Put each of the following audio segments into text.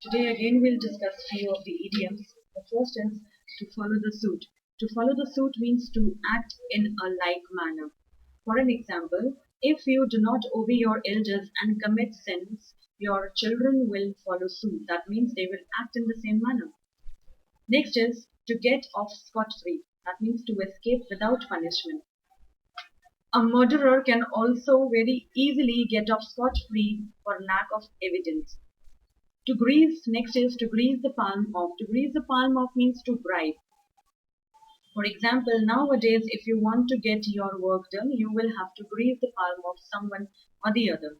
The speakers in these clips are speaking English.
Today again we'll discuss few of the idioms. The first is to follow the suit. To follow the suit means to act in a like manner. For an example, if you do not obey your elders and commit sins, your children will follow suit. That means they will act in the same manner. Next is to get off scot-free. That means to escape without punishment. A murderer can also very easily get off scot-free for lack of evidence. To grease, next is to grease the palm off. To grease the palm off means to bribe. For example, nowadays, if you want to get your work done, you will have to grease the palm of someone or the other.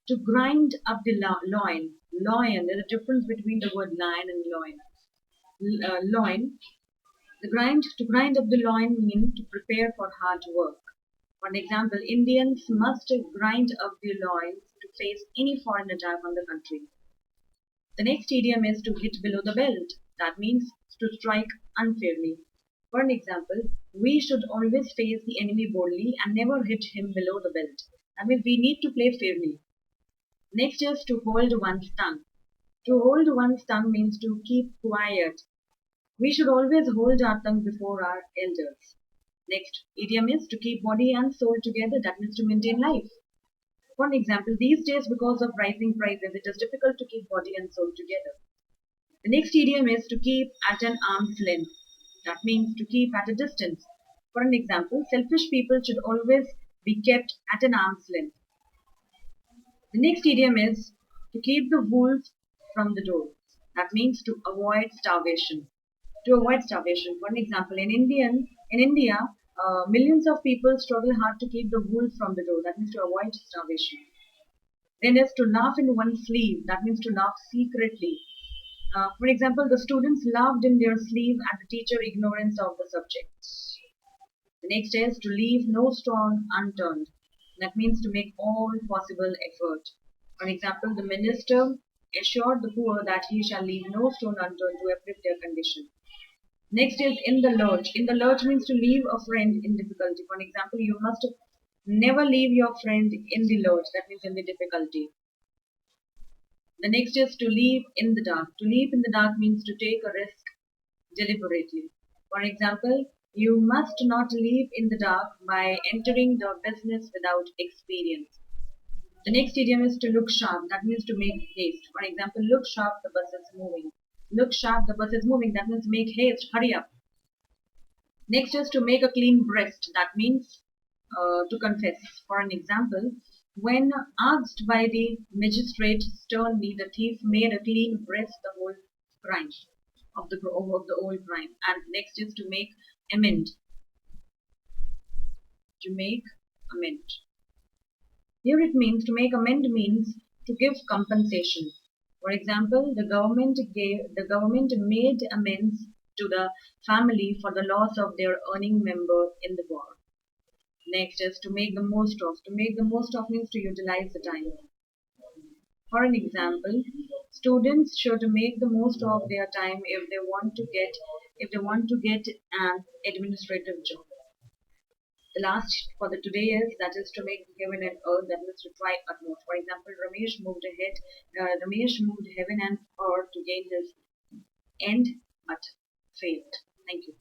To grind up the loin. Loin, there's a difference between the word lion and loin. Loin. To grind up the loin means to prepare for hard work. For example, Indians must grind up their loins to face any foreign attack on the country. The next idiom is to hit below the belt. That means to strike unfairly. For an example, we should always face the enemy boldly and never hit him below the belt. That means we need to play fairly. Next is to hold one's tongue. To hold one's tongue means to keep quiet. We should always hold our tongue before our elders. Next idiom is to keep body and soul together. That means to maintain life. For example, these days because of rising prices, it is difficult to keep body and soul together. The next idiom is to keep at an arm's length. That means to keep at a distance. For an example, selfish people should always be kept at an arm's length. The next idiom is to keep the wolves from the door. That means to avoid starvation. To avoid starvation. For an example, in India, millions of people struggle hard to keep the wolf from the door. That means to avoid starvation. Then is to laugh in one's sleeve. That means to laugh secretly. For example, the students laughed in their sleeve at the teacher ignorance of the subject. The next is to leave no stone unturned. That means to make all possible effort. For example, the minister assured the poor that he shall leave no stone unturned to uplift their condition. Next is in the lurch. In the lurch means to leave a friend in difficulty. For example, you must never leave your friend in the lurch. That means in the difficulty. The next is to leave in the dark. To leave in the dark means to take a risk deliberately. For example, you must not leave in the dark by entering the business without experience. The next idiom is to look sharp. That means to make haste. For example, look sharp, the bus is moving. Look sharp, the bus is moving. That means make haste, hurry up. Next is to make a clean breast. That means to confess. For an example, when asked by the magistrate sternly, the thief made a clean breast the whole crime of the whole crime. And next is to make amend. To make amend. Here it means to make amend means to give compensation. For example, the government made amends to the family for the loss of their earning member in the war. Next is to make the most of. To make the most of means to utilize the time. For an example, students should make the most of their time if they want to get an administrative job. The last for the today is that is to make heaven and earth. That means to try utmost. For example, Ramesh moved heaven and earth to gain his end, but failed. Thank you.